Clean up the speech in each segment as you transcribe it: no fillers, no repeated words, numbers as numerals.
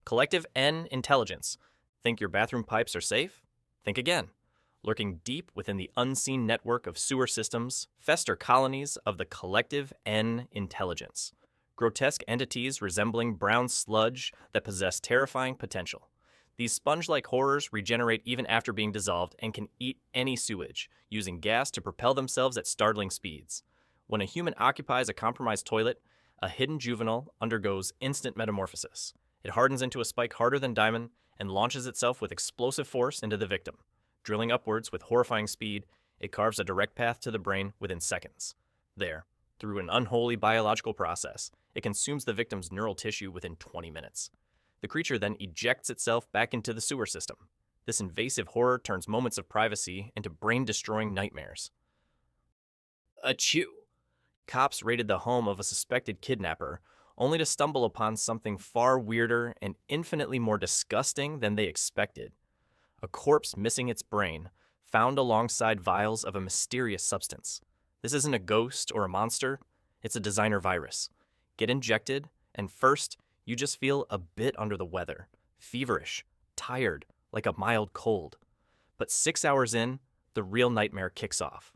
Collective N intelligence. Think your bathroom pipes are safe? Think again. Lurking deep within the unseen network of sewer systems, fester colonies of the Collective N intelligence. Grotesque entities resembling brown sludge that possess terrifying potential. These sponge-like horrors regenerate even after being dissolved and can eat any sewage, using gas to propel themselves at startling speeds. When a human occupies a compromised toilet, a hidden juvenile undergoes instant metamorphosis. It hardens into a spike harder than diamond and launches itself with explosive force into the victim. Drilling upwards with horrifying speed, it carves a direct path to the brain within seconds. There, through an unholy biological process, it consumes the victim's neural tissue within 20 minutes. The creature then ejects itself back into the sewer system. This invasive horror turns moments of privacy into brain-destroying nightmares. Achoo! Cops raided the home of a suspected kidnapper, only to stumble upon something far weirder and infinitely more disgusting than they expected. A corpse missing its brain, found alongside vials of a mysterious substance. This isn't a ghost or a monster, it's a designer virus. Get injected, and first, you just feel a bit under the weather, feverish, tired, like a mild cold. But 6 hours in, the real nightmare kicks off.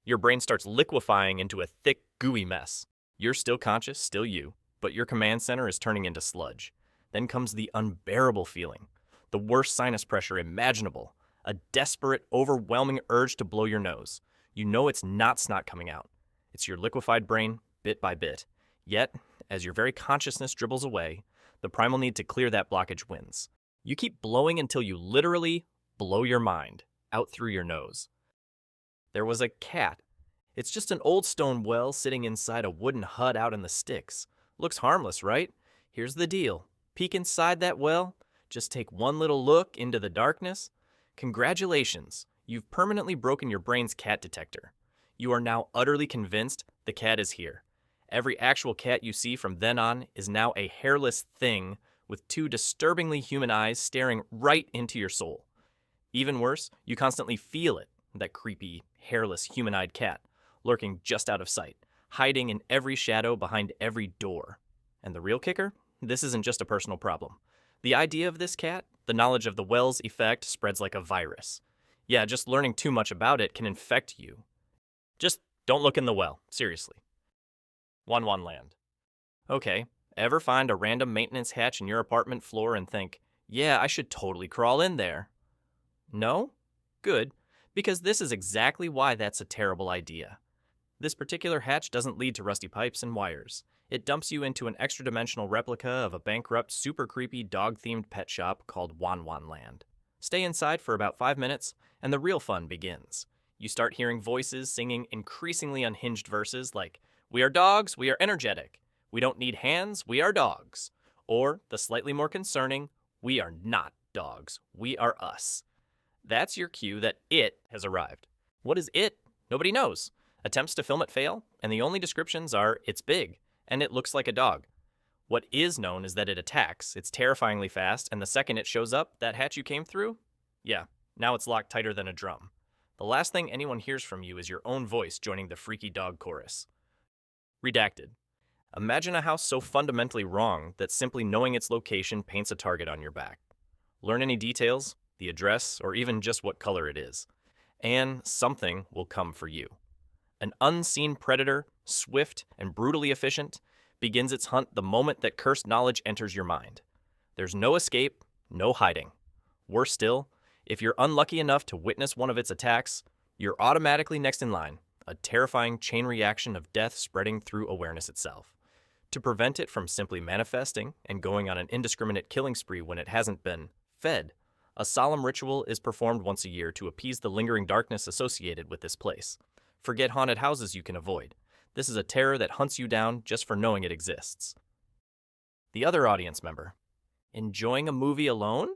Your brain starts liquefying into a thick, gooey mess. You're still conscious, still you, but your command center is turning into sludge. Then comes the unbearable feeling, the worst sinus pressure imaginable, a desperate, overwhelming urge to blow your nose. You know it's not snot coming out. It's your liquefied brain, bit by bit. Yet, as your very consciousness dribbles away, the primal need to clear that blockage wins. You keep blowing until you literally blow your mind out through your nose. There was a cat. It's just an old stone well sitting inside a wooden hut out in the sticks. Looks harmless, right? Here's the deal. Peek inside that well, just take one little look into the darkness. Congratulations, you've permanently broken your brain's cat detector. You are now utterly convinced the cat is here. Every actual cat you see from then on is now a hairless thing with two disturbingly human eyes staring right into your soul. Even worse, you constantly feel it, that creepy, hairless, human-eyed cat, lurking just out of sight, hiding in every shadow behind every door. And the real kicker? This isn't just a personal problem. The idea of this cat, the knowledge of the well's effect, spreads like a virus. Yeah, just learning too much about it can infect you. Just don't look in the well, seriously. Wan-Wan land. Okay, ever find a random maintenance hatch in your apartment floor and think, yeah, I should totally crawl in there? No? Good, because this is exactly why that's a terrible idea. This particular hatch doesn't lead to rusty pipes and wires. It dumps you into an extra-dimensional replica of a bankrupt, super creepy dog-themed pet shop called Wan-Wan land. Stay inside for about 5 minutes, and the real fun begins. You start hearing voices singing increasingly unhinged verses like, "We are dogs, we are energetic. We don't need hands, we are dogs." Or the slightly more concerning, "We are not dogs, we are us." That's your cue that it has arrived. What is it? Nobody knows. Attempts to film it fail, and the only descriptions are, it's big, and it looks like a dog. What is known is that it attacks, it's terrifyingly fast, and the second it shows up, that hatch you came through? Yeah, now it's locked tighter than a drum. The last thing anyone hears from you is your own voice joining the freaky dog chorus. Redacted. Imagine a house so fundamentally wrong that simply knowing its location paints a target on your back. Learn any details, the address, or even just what color it is, and something will come for you. An unseen predator, swift and brutally efficient, begins its hunt the moment that cursed knowledge enters your mind. There's no escape, no hiding. Worse still, if you're unlucky enough to witness one of its attacks, you're automatically next in line, a terrifying chain reaction of death spreading through awareness itself. To prevent it from simply manifesting and going on an indiscriminate killing spree when it hasn't been fed, a solemn ritual is performed once a year to appease the lingering darkness associated with this place. Forget haunted houses you can avoid. This is a terror that hunts you down just for knowing it exists. The other audience member. Enjoying a movie alone?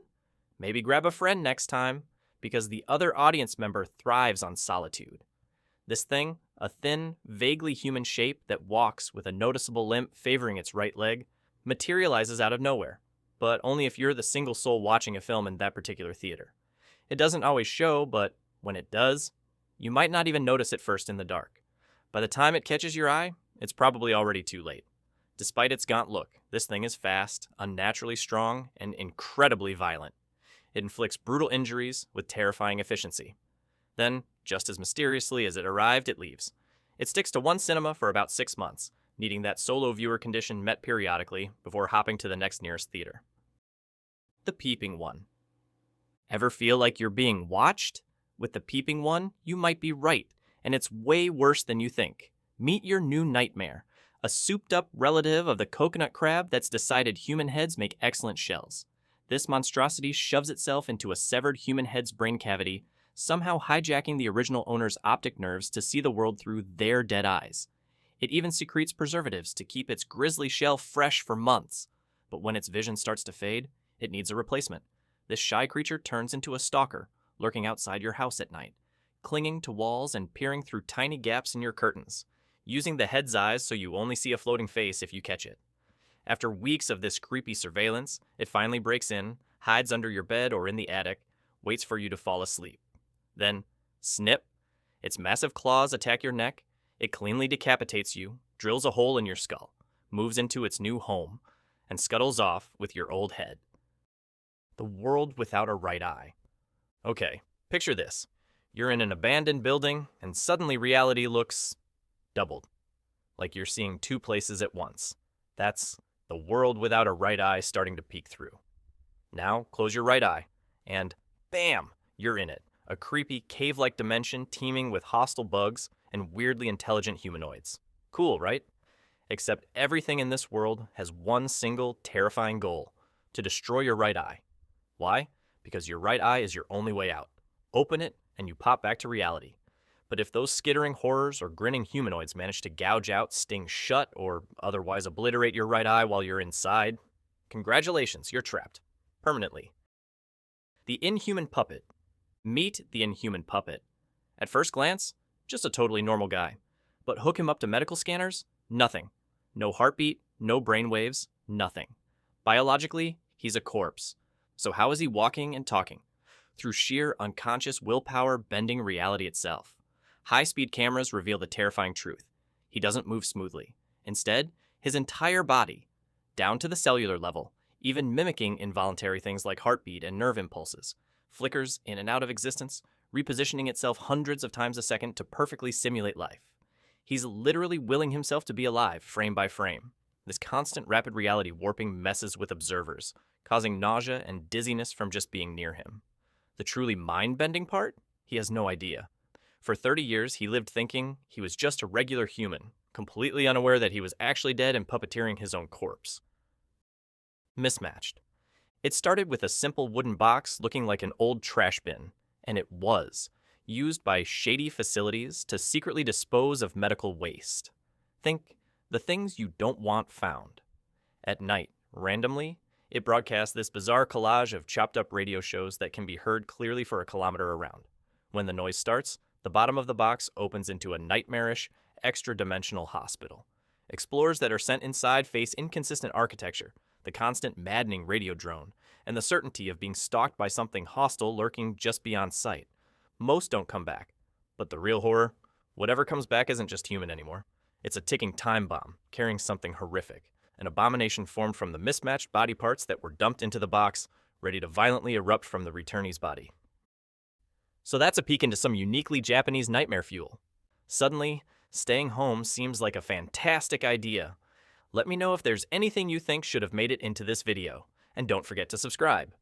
Maybe grab a friend next time, because the other audience member thrives on solitude. This thing, a thin, vaguely human shape that walks with a noticeable limp favoring its right leg, materializes out of nowhere, but only if you're the single soul watching a film in that particular theater. It doesn't always show, but when it does, you might not even notice it first in the dark. By the time it catches your eye, it's probably already too late. Despite its gaunt look, this thing is fast, unnaturally strong, and incredibly violent. It inflicts brutal injuries with terrifying efficiency. Then, just as mysteriously as it arrived, it leaves. It sticks to one cinema for about 6 months, needing that solo viewer condition met periodically before hopping to the next nearest theater. The Peeping One. Ever feel like you're being watched? With the Peeping One, you might be right, and it's way worse than you think. Meet your new nightmare, a souped-up relative of the coconut crab that's decided human heads make excellent shells. This monstrosity shoves itself into a severed human head's brain cavity, somehow hijacking the original owner's optic nerves to see the world through their dead eyes. It even secretes preservatives to keep its grisly shell fresh for months. But when its vision starts to fade, it needs a replacement. This shy creature turns into a stalker, lurking outside your house at night, clinging to walls and peering through tiny gaps in your curtains, using the head's eyes so you only see a floating face if you catch it. After weeks of this creepy surveillance, it finally breaks in, hides under your bed or in the attic, waits for you to fall asleep. Then, snip, its massive claws attack your neck, it cleanly decapitates you, drills a hole in your skull, moves into its new home, and scuttles off with your old head. The world without a right eye. Okay, picture this. You're in an abandoned building, and suddenly reality looks doubled. Like you're seeing two places at once. That's the world without a right eye starting to peek through. Now, close your right eye, and bam, you're in it. A creepy, cave-like dimension teeming with hostile bugs and weirdly intelligent humanoids. Cool, right? Except everything in this world has one single, terrifying goal: to destroy your right eye. Why? Because your right eye is your only way out. Open it, and you pop back to reality. But if those skittering horrors or grinning humanoids manage to gouge out, sting shut, or otherwise obliterate your right eye while you're inside, congratulations, you're trapped. Permanently. The Inhuman Puppet. Meet the Inhuman Puppet. At first glance, just a totally normal guy. But hook him up to medical scanners? Nothing. No heartbeat, no brainwaves, nothing. Biologically, he's a corpse. So how is he walking and talking? Through sheer unconscious willpower bending reality itself. High-speed cameras reveal the terrifying truth. He doesn't move smoothly. Instead, his entire body, down to the cellular level, even mimicking involuntary things like heartbeat and nerve impulses, flickers in and out of existence, repositioning itself hundreds of times a second to perfectly simulate life. He's literally willing himself to be alive, frame by frame. This constant rapid reality warping messes with observers, causing nausea and dizziness from just being near him. The truly mind-bending part? He has no idea. For 30 years, he lived thinking he was just a regular human, completely unaware that he was actually dead and puppeteering his own corpse. Mismatched. It started with a simple wooden box looking like an old trash bin, and it was, used by shady facilities to secretly dispose of medical waste. Think, the things you don't want found. At night, randomly, it broadcasts this bizarre collage of chopped-up radio shows that can be heard clearly for a kilometer around. When the noise starts, the bottom of the box opens into a nightmarish, extra-dimensional hospital. Explorers that are sent inside face inconsistent architecture, the constant maddening radio drone, and the certainty of being stalked by something hostile lurking just beyond sight. Most don't come back, but the real horror? Whatever comes back isn't just human anymore. It's a ticking time bomb, carrying something horrific, an abomination formed from the mismatched body parts that were dumped into the box, ready to violently erupt from the returnee's body. So that's a peek into some uniquely Japanese nightmare fuel. Suddenly, staying home seems like a fantastic idea. Let me know if there's anything you think should have made it into this video, and don't forget to subscribe.